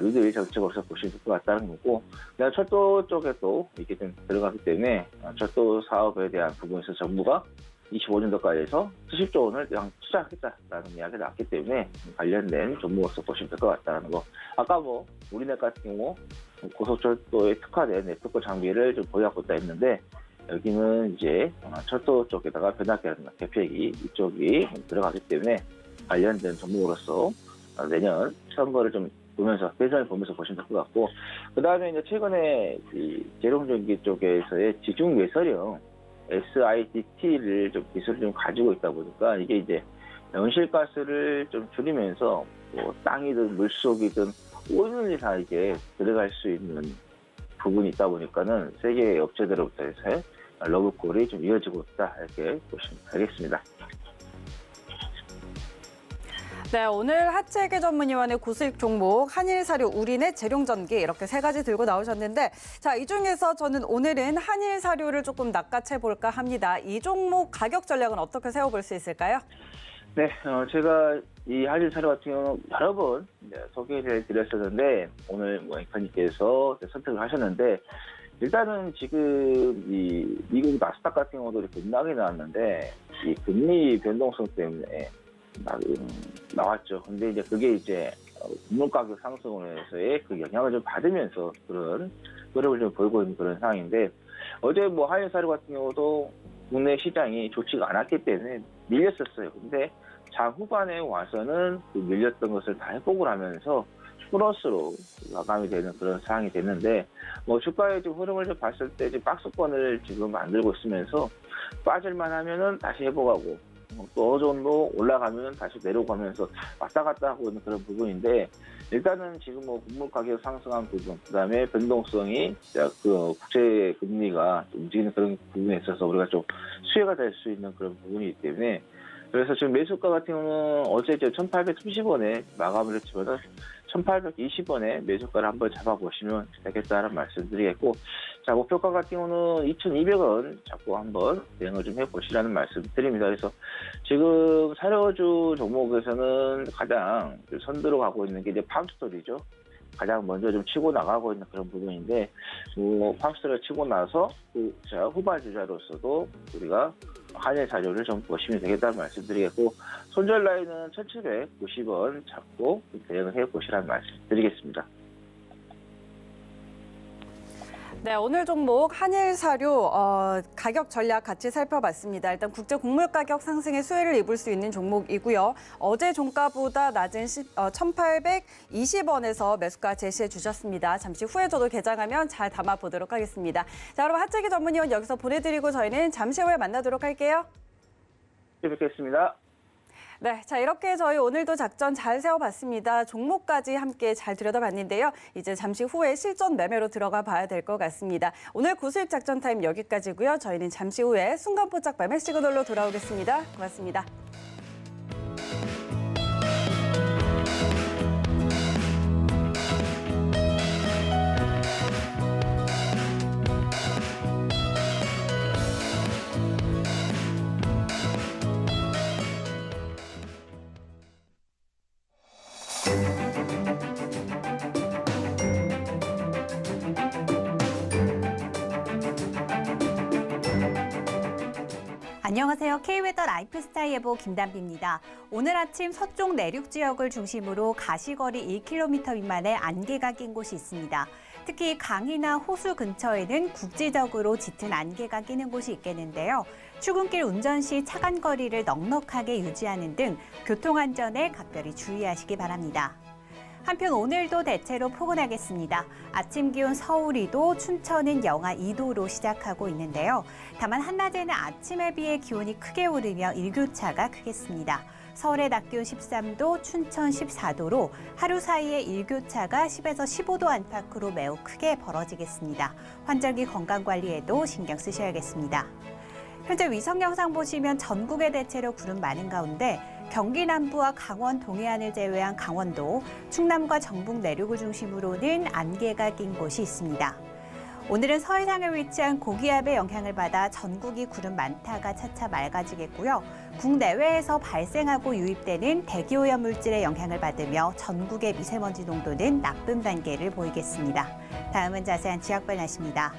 리드의 정책으로서 보시면 될 것 같다는 거고, 그다음에 철도 쪽에도 이게 좀 들어가기 때문에 철도 사업에 대한 부분에서 정부가 25년도까지 해서 70조 원을 그냥 투자하겠다라는 이야기가 나왔기 때문에 관련된 종목으로서 보시면 될 것 같다는 거. 아까 우리넷 같은 경우 고속철도에 특화된 네트워크 장비를 좀 보유하고 있다 했는데 여기는 이제 철도 쪽에다가 변압기라든가 계폐기 이쪽이 들어가기 때문에 관련된 종목으로서 내년 선거를 좀 보면서 대선을 보면서 보시면 될 것 같고, 그 다음에 이제 최근에 이 재룡전기 쪽에서의 지중 외설형 SIDT를 좀 기술을 좀 가지고 있다 보니까 이게 이제 온실가스를 좀 줄이면서 땅이든 물속이든 오는이 다 이게 들어갈 수 있는 부분이 있다 보니까는 세계 업체들로부터 해서 러브콜이 좀 이어지고 있다 이렇게 보시면 되겠습니다. 네, 오늘 하체계 전문위원회 고수익 종목 한일사료, 우리넷, 재룡전기 이렇게 3가지 들고 나오셨는데, 자, 이 중에서 저는 오늘은 한일사료를 조금 낚아채 볼까 합니다. 이 종목 가격 전략은 어떻게 세워볼 수 있을까요? 네, 제가 이 한일사료 같은 경우는 여러 번 소개를 드렸었는데 오늘 앵커님께서 선택을 하셨는데, 일단은 지금 이 미국 나스닥 같은 경우도 이렇게 급락이 나왔는데 이 금리 변동성 때문에 나왔죠. 근데 이제 그게 이제 국물 가격 상승으로 해서의 그 영향을 좀 받으면서 그런 흐름을 좀 보이고 있는 그런 상황인데, 어제 한일사료 같은 경우도 국내 시장이 좋지가 않았기 때문에 밀렸었어요. 근데 장후반에 와서는 그 밀렸던 것을 다 회복을 하면서 플러스로 마감이 되는 그런 상황이 됐는데, 뭐 주가의 지금 흐름을 좀 봤을 때 지금 박스권을 지금 만들고 있으면서 빠질만 하면은 다시 회복하고 또 어느 정도 올라가면 다시 내려가면서 왔다 갔다 하고 있는 그런 부분인데, 일단은 지금 뭐 곡물 가격 상승한 부분, 그다음에 변동성이 그 국제 금리가 움직이는 그런 부분에 있어서 우리가 좀 수혜가 될 수 있는 그런 부분이기 때문에, 그래서 지금 매수가 같은 경우는 어제 1,830원에 마감을 했지만 1,820원에 매수가를 한번 잡아보시면 되겠다는 말씀드리겠고, 자, 목표가 같은 경우는 2,200원 잡고 한번 대응을 좀 해보시라는 말씀 드립니다. 그래서 지금 사료주 종목에서는 가장 선두로 가고 있는 게 이제 팜스토리죠. 가장 먼저 좀 치고 나가고 있는 그런 부분인데, 팜스토리를 치고 나서 후발주자로서도 우리가 한일 사료를 좀 보시면 되겠다는 말씀드리겠고, 손절 라인은 1,790원 잡고 대응을 해보시라는 말씀 드리겠습니다. 네, 오늘 종목 한일사료 가격 전략 같이 살펴봤습니다. 일단 국제 곡물 가격 상승에 수혜를 입을 수 있는 종목이고요. 어제 종가보다 낮은 1,820원에서 매수가 제시해 주셨습니다. 잠시 후에 저도 개장하면 잘 담아보도록 하겠습니다. 자, 여러분 하재기 전문위원 여기서 보내드리고 저희는 잠시 후에 만나도록 할게요. 뵙겠습니다. 네, 자 이렇게 저희 오늘도 작전 잘 세워봤습니다. 종목까지 함께 잘 들여다봤는데요. 이제 잠시 후에 실전 매매로 들어가 봐야 될 것 같습니다. 오늘 고수익 작전 타임 여기까지고요. 저희는 잠시 후에 순간포착 매매 시그널로 돌아오겠습니다. 고맙습니다. 안녕하세요. K웨더 라이프스타일 예보 김단비입니다. 오늘 아침 서쪽 내륙 지역을 중심으로 가시거리 1km 미만의 안개가 낀 곳이 있습니다. 특히 강이나 호수 근처에는 국지적으로 짙은 안개가 끼는 곳이 있겠는데요. 출근길 운전 시 차간 거리를 넉넉하게 유지하는 등 교통안전에 각별히 주의하시기 바랍니다. 한편 오늘도 대체로 포근하겠습니다. 아침 기온 서울이도 춘천은 영하 2도로 시작하고 있는데요. 다만 한낮에는 아침에 비해 기온이 크게 오르며 일교차가 크겠습니다. 서울의 낮 기온 13도, 춘천 14도로 하루 사이에 일교차가 10에서 15도 안팎으로 매우 크게 벌어지겠습니다. 환절기 건강관리에도 신경 쓰셔야겠습니다. 현재 위성 영상 보시면 전국에 대체로 구름 많은 가운데 경기 남부와 강원 동해안을 제외한 강원도, 충남과 전북 내륙을 중심으로는 안개가 낀 곳이 있습니다. 오늘은 서해상에 위치한 고기압의 영향을 받아 전국이 구름 많다가 차차 맑아지겠고요. 국내외에서 발생하고 유입되는 대기오염 물질의 영향을 받으며 전국의 미세먼지 농도는 나쁨 단계를 보이겠습니다. 다음은 자세한 지역별 날씨입니다.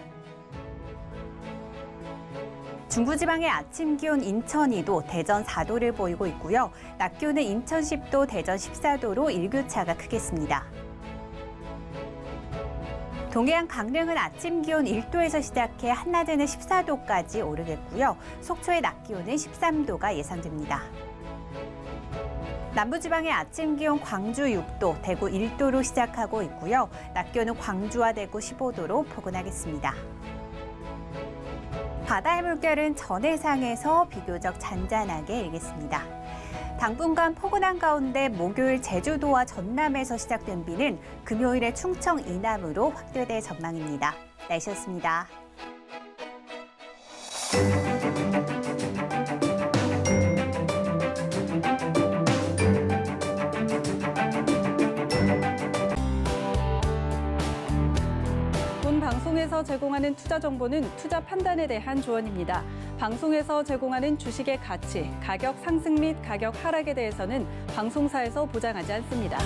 중부지방의 아침 기온 인천 2도, 대전 4도를 보이고 있고요. 낮 기온은 인천 10도, 대전 14도로 일교차가 크겠습니다. 동해안 강릉은 아침 기온 1도에서 시작해 한낮에는 14도까지 오르겠고요. 속초의 낮 기온은 13도가 예상됩니다. 남부지방의 아침 기온 광주 6도, 대구 1도로 시작하고 있고요. 낮 기온은 광주와 대구 15도로 포근하겠습니다. 바다의 물결은 전해상에서 비교적 잔잔하게 일겠습니다. 당분간 포근한 가운데 목요일 제주도와 전남에서 시작된 비는 금요일에 충청 이남으로 확대될 전망입니다. 날씨였습니다. 방송에서 제공하는 투자 정보는 투자 판단에 대한 조언입니다. 방송에서 제공하는 주식의 가치, 가격 상승 및 가격 하락에 대해서는 방송사에서 보장하지 않습니다.